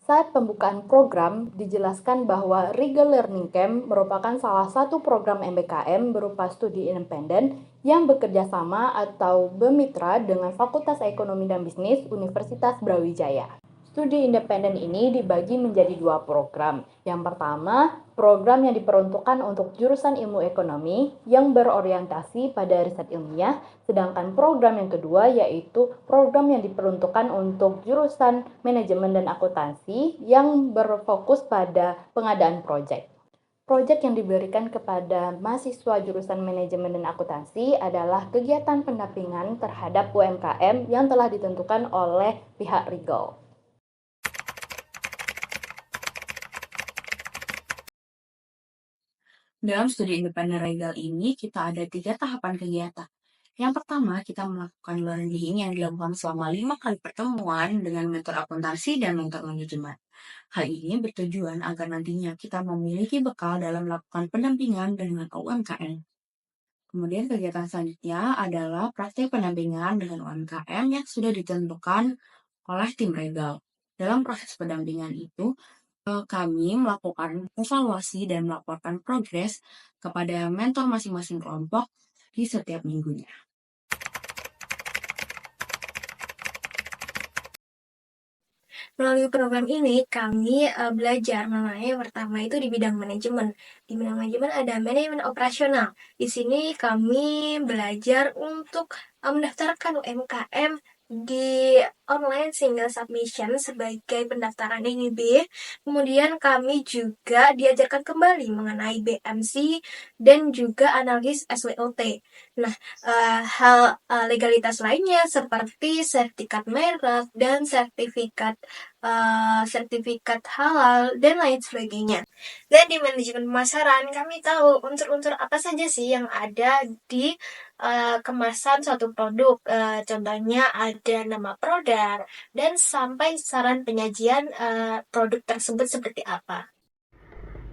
Saat pembukaan program, dijelaskan bahwa Regal Learning Camp merupakan salah satu program MBKM berupa studi independen yang bekerja sama atau bermitra dengan Fakultas Ekonomi dan Bisnis Universitas Brawijaya. Studi independen ini dibagi menjadi dua program. Yang pertama, program yang diperuntukkan untuk jurusan ilmu ekonomi yang berorientasi pada riset ilmiah, sedangkan program yang kedua yaitu program yang diperuntukkan untuk jurusan manajemen dan akuntansi yang berfokus pada pengadaan proyek. Proyek yang diberikan kepada mahasiswa jurusan manajemen dan akuntansi adalah kegiatan pendampingan terhadap UMKM yang telah ditentukan oleh pihak Regal. Dalam studi independen Regal ini, kita ada 3 tahapan kegiatan. Yang pertama, kita melakukan learning yang dilakukan selama 5 kali pertemuan dengan mentor akuntansi dan mentor manajemen. Hal ini bertujuan agar nantinya kita memiliki bekal dalam melakukan pendampingan dengan UMKM. Kemudian kegiatan selanjutnya adalah praktik pendampingan dengan UMKM yang sudah ditentukan oleh tim Regal. Dalam proses pendampingan itu, kami melakukan evaluasi dan melaporkan progres kepada mentor masing-masing kelompok di setiap minggunya. Melalui program ini, kami belajar mengenai yang pertama itu di bidang manajemen. Di bidang manajemen ada manajemen operasional. Di sini kami belajar untuk mendaftarkan UMKM di online single submission sebagai pendaftaran NIB. Kemudian kami juga diajarkan kembali mengenai BMC dan juga analisis SWOT. Nah, hal legalitas lainnya seperti sertifikat merek dan sertifikat halal dan lain sebagainya. Dan di manajemen pemasaran kami tahu unsur-unsur apa saja sih yang ada di kemasan suatu produk. Contohnya ada nama produk dan sampai saran penyajian produk tersebut seperti apa.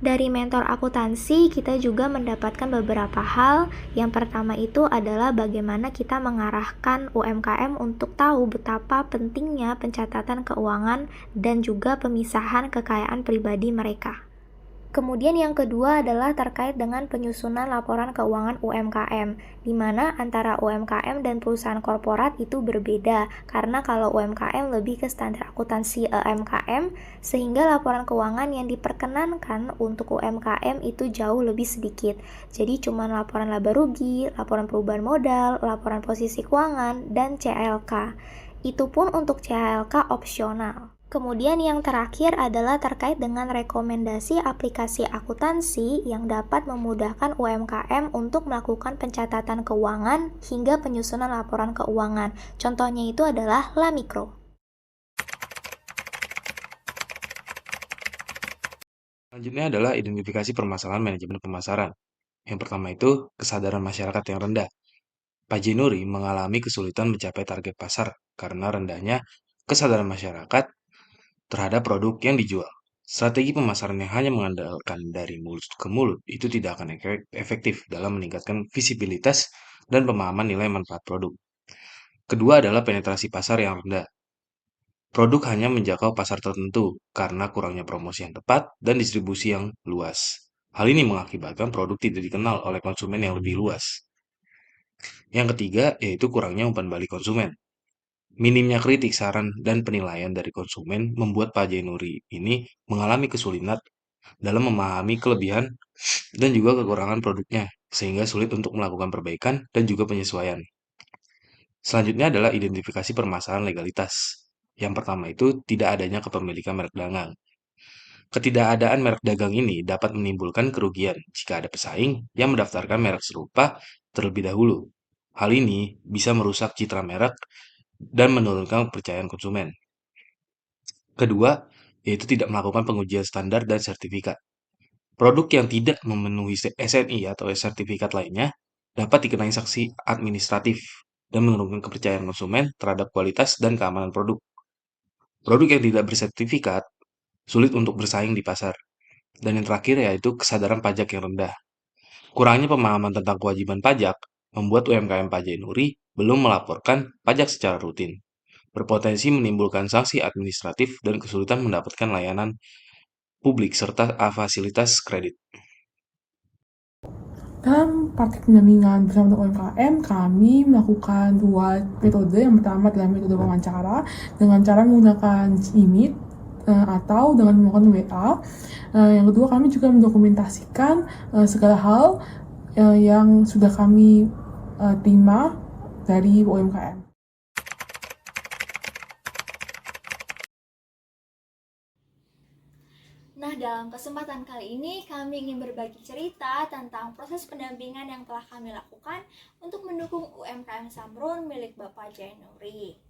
Dari mentor akuntansi, kita juga mendapatkan beberapa hal. Yang pertama itu adalah bagaimana kita mengarahkan UMKM untuk tahu betapa pentingnya pencatatan keuangan dan juga pemisahan kekayaan pribadi mereka. Kemudian yang kedua adalah terkait dengan penyusunan laporan keuangan UMKM, di mana antara UMKM dan perusahaan korporat itu berbeda, karena kalau UMKM lebih ke standar akuntansi UMKM, sehingga laporan keuangan yang diperkenankan untuk UMKM itu jauh lebih sedikit. Jadi cuma laporan laba rugi, laporan perubahan modal, laporan posisi keuangan, dan CLK. Itu pun untuk CLK opsional. Kemudian yang terakhir adalah terkait dengan rekomendasi aplikasi akuntansi yang dapat memudahkan UMKM untuk melakukan pencatatan keuangan hingga penyusunan laporan keuangan. Contohnya itu adalah LaMikro. Selanjutnya adalah identifikasi permasalahan manajemen pemasaran. Yang pertama itu kesadaran masyarakat yang rendah. Pak Jinuri mengalami kesulitan mencapai target pasar karena rendahnya kesadaran masyarakat terhadap produk yang dijual. Strategi pemasaran yang hanya mengandalkan dari mulut ke mulut itu tidak akan efektif dalam meningkatkan visibilitas dan pemahaman nilai manfaat produk. Kedua adalah penetrasi pasar yang rendah. Produk hanya menjangkau pasar tertentu karena kurangnya promosi yang tepat dan distribusi yang luas. Hal ini mengakibatkan produk tidak dikenal oleh konsumen yang lebih luas. Yang ketiga, yaitu kurangnya umpan balik konsumen. Minimnya kritik, saran, dan penilaian dari konsumen membuat Pak Jainuri ini mengalami kesulitan dalam memahami kelebihan dan juga kekurangan produknya, sehingga sulit untuk melakukan perbaikan dan juga penyesuaian. Selanjutnya adalah identifikasi permasalahan legalitas. Yang pertama itu tidak adanya kepemilikan merek dagang. Ketidakadaan merek dagang ini dapat menimbulkan kerugian jika ada pesaing yang mendaftarkan merek serupa terlebih dahulu. Hal ini bisa merusak citra merek dan menurunkan kepercayaan konsumen. Kedua, yaitu tidak melakukan pengujian standar dan sertifikat. Produk yang tidak memenuhi SNI atau sertifikat lainnya dapat dikenai sanksi administratif dan menurunkan kepercayaan konsumen terhadap kualitas dan keamanan produk. Produk yang tidak bersertifikat sulit untuk bersaing di pasar. Dan yang terakhir yaitu kesadaran pajak yang rendah. Kurangnya pemahaman tentang kewajiban pajak membuat UMKM Pak Jainuri belum melaporkan pajak secara rutin. berpotensi menimbulkan sanksi administratif dan kesulitan mendapatkan layanan publik serta fasilitas kredit. Dalam praktik pendampingan bersama dengan UMKM, kami melakukan 2 metode. Yang pertama adalah metode wawancara dengan cara menggunakan Meet atau dengan menggunakan WA. Yang kedua, kami juga mendokumentasikan segala hal yang sudah kami terima dari UMKM. Nah, dalam kesempatan kali ini kami ingin berbagi cerita tentang proses pendampingan yang telah kami lakukan untuk mendukung UMKM Samrun milik Bapak Jainuri.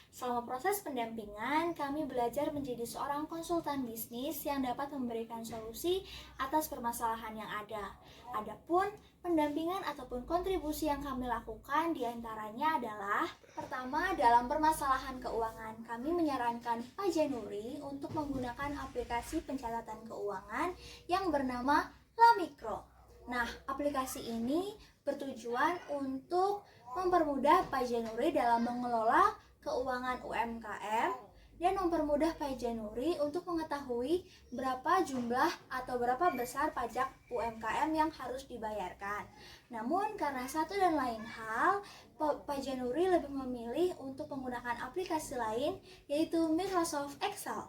Selama proses pendampingan, kami belajar menjadi seorang konsultan bisnis yang dapat memberikan solusi atas permasalahan yang ada. Adapun pendampingan ataupun kontribusi yang kami lakukan diantaranya adalah: pertama, dalam permasalahan keuangan, kami menyarankan Pak Jainuri untuk menggunakan aplikasi pencatatan keuangan yang bernama Lamikro. Nah, aplikasi ini bertujuan untuk mempermudah Pak Jainuri dalam mengelola keuangan UMKM dan mempermudah Pak Jainuri untuk mengetahui berapa jumlah atau berapa besar pajak UMKM yang harus dibayarkan. Namun karena satu dan lain hal, Pak Jainuri lebih memilih untuk menggunakan aplikasi lain, yaitu Microsoft Excel.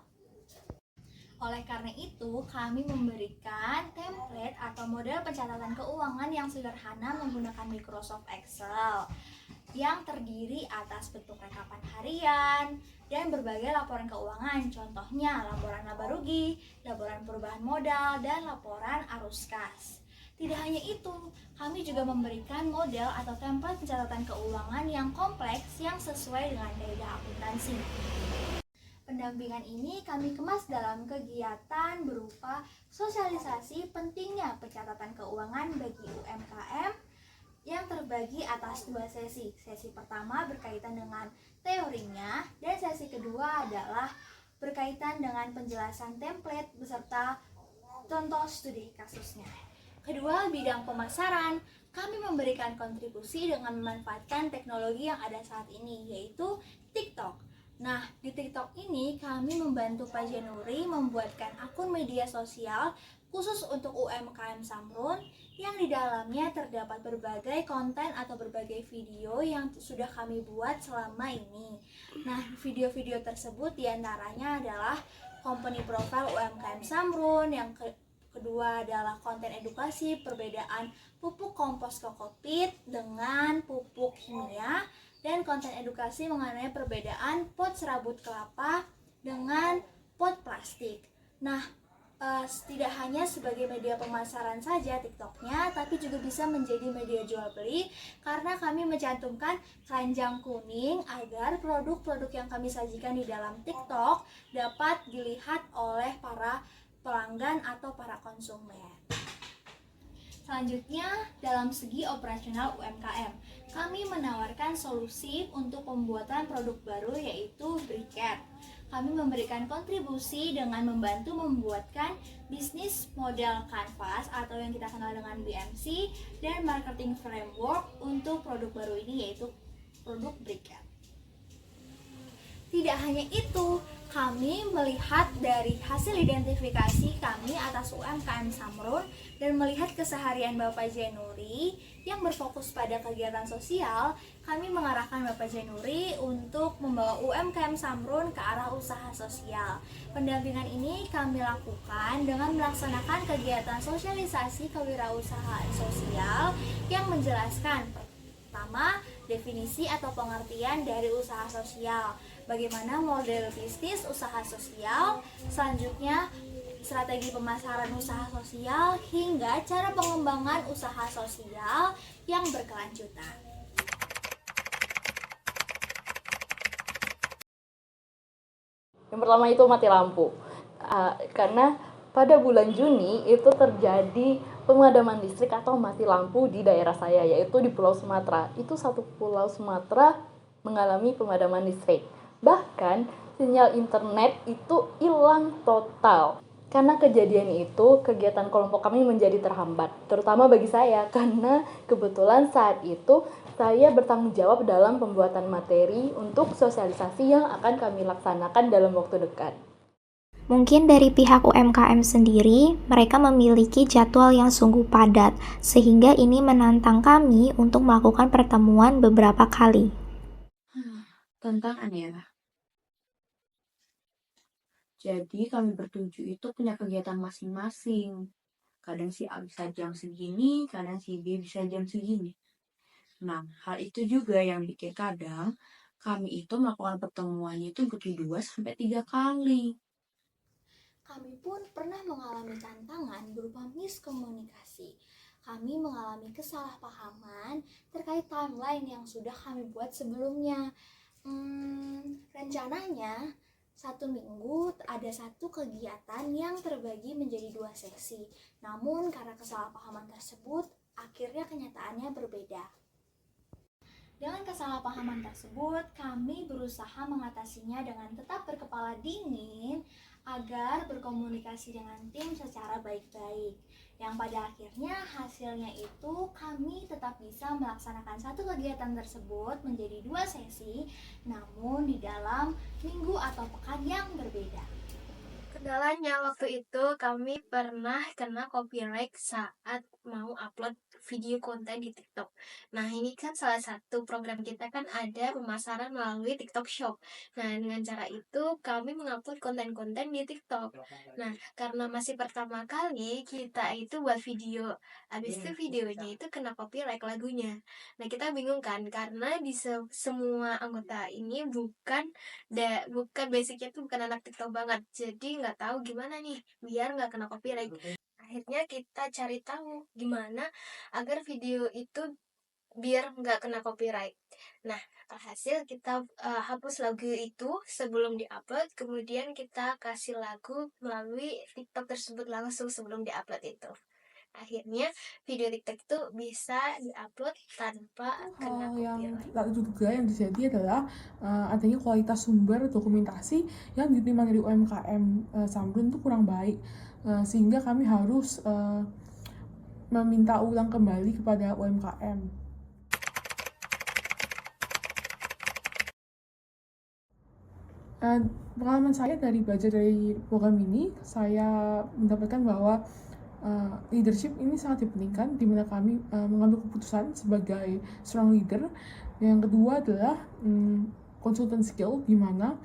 Oleh karena itu, kami memberikan template atau model pencatatan keuangan yang sederhana menggunakan Microsoft Excel, yang terdiri atas bentuk rekapan harian dan berbagai laporan keuangan, contohnya laporan laba rugi, laporan perubahan modal, dan laporan arus kas. Tidak hanya itu, kami juga memberikan model atau template pencatatan keuangan yang kompleks yang sesuai dengan kaidah akuntansi. Pendampingan ini kami kemas dalam kegiatan berupa sosialisasi pentingnya pencatatan keuangan bagi UMKM yang terbagi atas 2 sesi. Sesi pertama berkaitan dengan teorinya dan sesi kedua adalah berkaitan dengan penjelasan template beserta contoh studi kasusnya. Kedua, bidang pemasaran, kami memberikan kontribusi dengan memanfaatkan teknologi yang ada saat ini, yaitu TikTok. Nah, di TikTok ini kami membantu Pak Jainuri membuatkan akun media sosial khusus untuk UMKM Samrun yang di dalamnya terdapat berbagai konten atau berbagai video yang sudah kami buat selama ini. Nah, video-video tersebut diantaranya adalah company profile UMKM Samrun, yang kedua adalah konten edukasi perbedaan pupuk kompos kokopit dengan pupuk kimia, dan konten edukasi mengenai perbedaan pot serabut kelapa dengan pot plastik. Nah, tidak hanya sebagai media pemasaran saja TikToknya, tapi juga bisa menjadi media jual beli karena kami mencantumkan keranjang kuning agar produk-produk yang kami sajikan di dalam TikTok dapat dilihat oleh para pelanggan atau para konsumen. Selanjutnya, dalam segi operasional UMKM, kami menawarkan solusi untuk pembuatan produk baru, yaitu briket. Kami memberikan kontribusi dengan membantu membuatkan bisnis model canvas atau yang kita kenal dengan BMC dan marketing framework untuk produk baru ini, yaitu produk briket. Tidak hanya itu, kami melihat dari hasil identifikasi kami atas UMKM Samrun dan melihat keseharian Bapak Jainuri yang berfokus pada kegiatan sosial, kami mengarahkan Bapak Jainuri untuk membawa UMKM Samrun ke arah usaha sosial. Pendampingan ini kami lakukan dengan melaksanakan kegiatan sosialisasi kewirausahaan sosial yang menjelaskan: pertama, definisi atau pengertian dari usaha sosial, bagaimana model bisnis usaha sosial, selanjutnya strategi pemasaran usaha sosial, hingga cara pengembangan usaha sosial yang berkelanjutan. Yang pertama itu mati lampu, karena pada bulan Juni itu terjadi pemadaman listrik atau mati lampu di daerah saya, yaitu di Pulau Sumatera. Itu satu pulau Sumatera mengalami pemadaman listrik. Bahkan sinyal internet itu hilang total. Karena kejadian itu, kegiatan kelompok kami menjadi terhambat, terutama bagi saya, karena kebetulan saat itu saya bertanggung jawab dalam pembuatan materi untuk sosialisasi yang akan kami laksanakan dalam waktu dekat. Mungkin dari pihak UMKM sendiri, mereka memiliki jadwal yang sungguh padat, sehingga ini menantang kami untuk melakukan pertemuan beberapa kali. Tantangan ya. Jadi kami bertujuh itu punya kegiatan masing-masing. Kadang si A bisa jam segini, kadang si B bisa jam segini. Nah, hal itu juga yang bikin kadang kami itu melakukan pertemuannya itu lebih 2-3 kali. Kami pun pernah mengalami tantangan berupa miskomunikasi. Kami mengalami kesalahpahaman terkait timeline yang sudah kami buat sebelumnya. Rencananya 1 minggu ada 1 kegiatan yang terbagi menjadi 2 sesi. Namun karena kesalahpahaman tersebut, akhirnya kenyataannya berbeda. Dengan kesalahpahaman tersebut, kami berusaha mengatasinya dengan tetap berkepala dingin agar berkomunikasi dengan tim secara baik-baik. Yang pada akhirnya hasilnya itu kami tetap bisa melaksanakan 1 kegiatan tersebut menjadi 2 sesi, namun di dalam minggu atau pekan yang berbeda. Kendalanya waktu itu kami pernah kena copyright saat mau upload video konten di TikTok. Nah, ini kan salah satu program kita kan ada pemasaran melalui TikTok Shop. Nah, dengan cara itu kami mengupload konten-konten di TikTok. Nah, karena masih pertama kali kita itu buat video, habis itu videonya itu kena copyright lagunya. Nah, kita bingung kan karena di semua anggota ini bukan basicnya tuh bukan anak TikTok banget, jadi nggak tahu gimana nih biar nggak kena copyright. Akhirnya kita cari tahu gimana agar video itu biar nggak kena copyright. Nah, alhasil kita hapus lagu itu sebelum diupload, kemudian kita kasih lagu melalui TikTok tersebut langsung sebelum diupload itu. Akhirnya video TikTok itu bisa diupload tanpa kena copyright. Lalu juga yang terjadi adalah adanya kualitas sumber dokumentasi yang diterima dari UMKM Samrun itu kurang baik, sehingga kami harus meminta ulang kembali kepada UMKM. Pengalaman saya dari belajar dari program ini, saya mendapatkan bahwa leadership ini sangat dipentingkan, di mana kami mengambil keputusan sebagai seorang leader. Yang kedua adalah consultant skill, di mana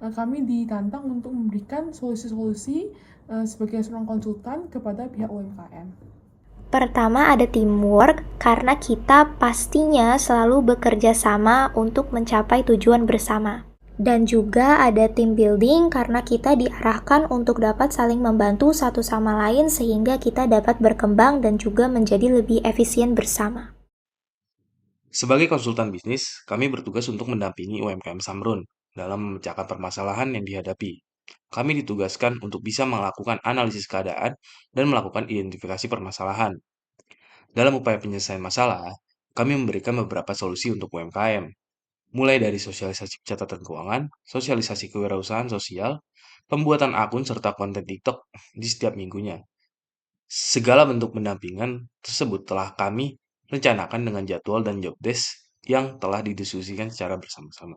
kami ditantang untuk memberikan solusi-solusi sebagai seorang konsultan kepada pihak UMKM. Pertama ada teamwork, karena kita pastinya selalu bekerja sama untuk mencapai tujuan bersama. Dan juga ada team building, karena kita diarahkan untuk dapat saling membantu satu sama lain sehingga kita dapat berkembang dan juga menjadi lebih efisien bersama. Sebagai konsultan bisnis, kami bertugas untuk mendampingi UMKM Samrun dalam memecahkan permasalahan yang dihadapi. Kami ditugaskan untuk bisa melakukan analisis keadaan dan melakukan identifikasi permasalahan. Dalam upaya penyelesaian masalah, kami memberikan beberapa solusi untuk UMKM, mulai dari sosialisasi catatan keuangan, sosialisasi kewirausahaan sosial, pembuatan akun serta konten TikTok di setiap minggunya. Segala bentuk pendampingan tersebut telah kami rencanakan dengan jadwal dan job desk yang telah didiskusikan secara bersama-sama.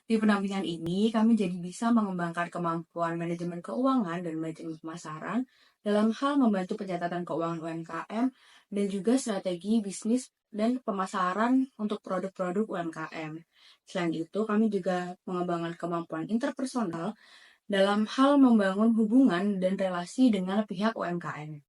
Di pendampingan ini, kami jadi bisa mengembangkan kemampuan manajemen keuangan dan manajemen pemasaran dalam hal membantu pencatatan keuangan UMKM dan juga strategi bisnis dan pemasaran untuk produk-produk UMKM. Selain itu, kami juga mengembangkan kemampuan interpersonal dalam hal membangun hubungan dan relasi dengan pihak UMKM.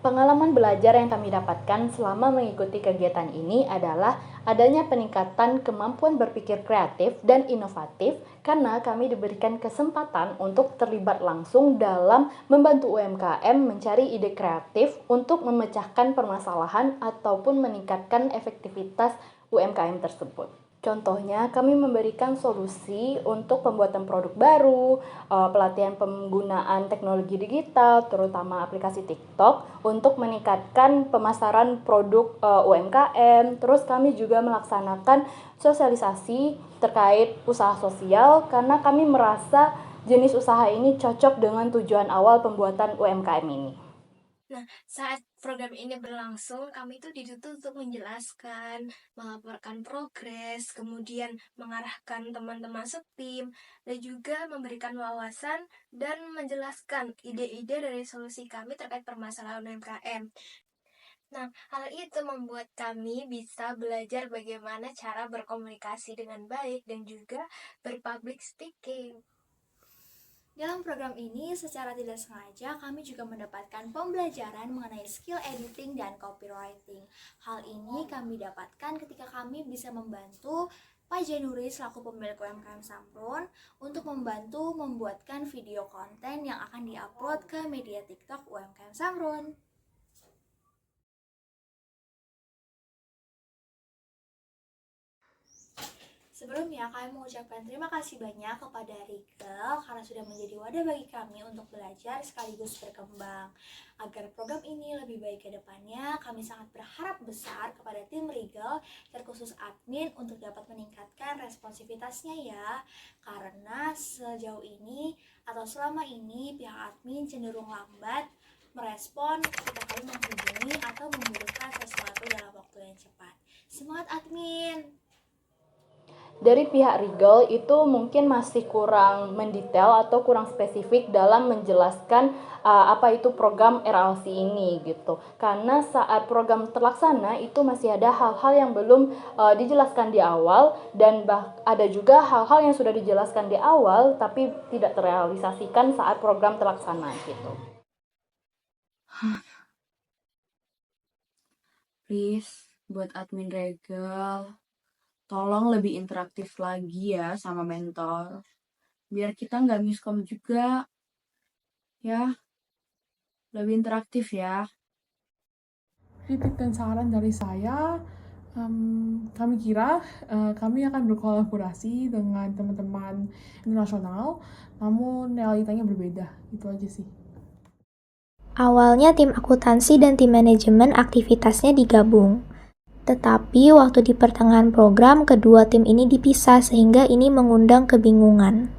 Pengalaman belajar yang kami dapatkan selama mengikuti kegiatan ini adalah adanya peningkatan kemampuan berpikir kreatif dan inovatif karena kami diberikan kesempatan untuk terlibat langsung dalam membantu UMKM mencari ide kreatif untuk memecahkan permasalahan ataupun meningkatkan efektivitas UMKM tersebut. Contohnya, kami memberikan solusi untuk pembuatan produk baru, pelatihan penggunaan teknologi digital, terutama aplikasi TikTok, untuk meningkatkan pemasaran produk UMKM. Terus kami juga melaksanakan sosialisasi terkait usaha sosial, karena kami merasa jenis usaha ini cocok dengan tujuan awal pembuatan UMKM ini? Nah, saat program ini berlangsung, kami itu dituntut untuk menjelaskan, melaporkan progres, kemudian mengarahkan teman-teman setim, dan juga memberikan wawasan dan menjelaskan ide-ide dari solusi kami terkait permasalahan UMKM. Nah, hal itu membuat kami bisa belajar bagaimana cara berkomunikasi dengan baik dan juga berpublic speaking. Dalam program ini, secara tidak sengaja kami juga mendapatkan pembelajaran mengenai skill editing dan copywriting. Hal ini kami dapatkan ketika kami bisa membantu Pak Januri selaku pemilik UMKM Samrun untuk membantu membuatkan video konten yang akan diupload ke media TikTok UMKM Samrun. Sebelumnya, kami mengucapkan terima kasih banyak kepada Rigel karena sudah menjadi wadah bagi kami untuk belajar sekaligus berkembang. Agar program ini lebih baik ke depannya, kami sangat berharap besar kepada tim Rigel, terkhusus admin, untuk dapat meningkatkan responsivitasnya ya. Karena sejauh ini atau selama ini pihak admin cenderung lambat merespon ketika kami menghubungi atau membutuhkan sesuatu dalam waktu yang cepat. Semangat admin! Dari pihak Rigel itu mungkin masih kurang mendetail atau kurang spesifik dalam menjelaskan apa itu program RLC ini gitu. Karena saat program terlaksana itu masih ada hal-hal yang belum dijelaskan di awal, dan ada juga hal-hal yang sudah dijelaskan di awal tapi tidak terrealisasikan saat program terlaksana gitu. Please, buat admin Rigel, tolong lebih interaktif lagi ya sama mentor. Biar kita nggak miskom juga. Ya, lebih interaktif ya. Kritik dan saran dari saya, kami kira kami akan berkolaborasi dengan teman-teman internasional, namun realitanya berbeda. Itu aja sih. Awalnya tim akuntansi dan tim manajemen aktivitasnya digabung. Tetapi waktu di pertengahan program, kedua tim ini dipisah sehingga ini mengundang kebingungan.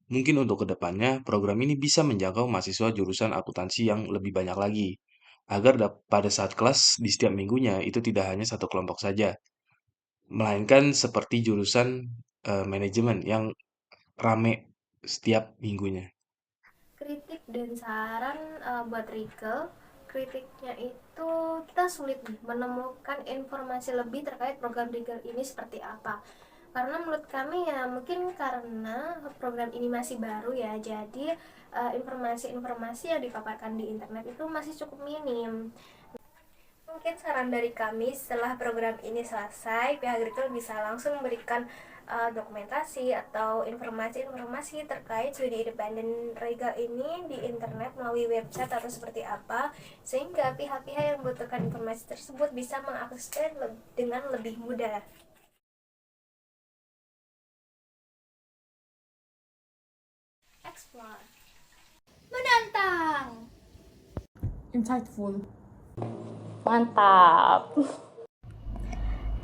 Mungkin untuk kedepannya, program ini bisa menjangkau mahasiswa jurusan akuntansi yang lebih banyak lagi, agar pada saat kelas di setiap minggunya itu tidak hanya satu kelompok saja, melainkan seperti jurusan manajemen yang rame setiap minggunya. Kritik dan saran buat Rigel, kritiknya itu kita sulit menemukan informasi lebih terkait program Rigel ini seperti apa. Karena menurut kami ya mungkin karena program ini masih baru ya, jadi informasi-informasi yang dipaparkan di internet itu masih cukup minim. Mungkin saran dari kami setelah program ini selesai, pihak Rigel bisa langsung memberikan dokumentasi atau informasi-informasi terkait studi independen Rigel ini di internet melalui website atau seperti apa, sehingga pihak-pihak yang membutuhkan informasi tersebut bisa mengaksesnya dengan lebih mudah. Explore, Menantang! Insightful. Mantap!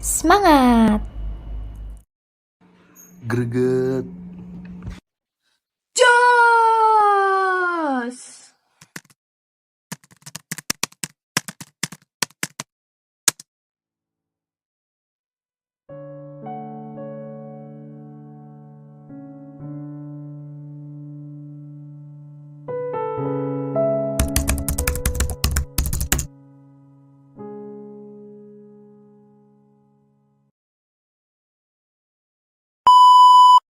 Semangat! Greget.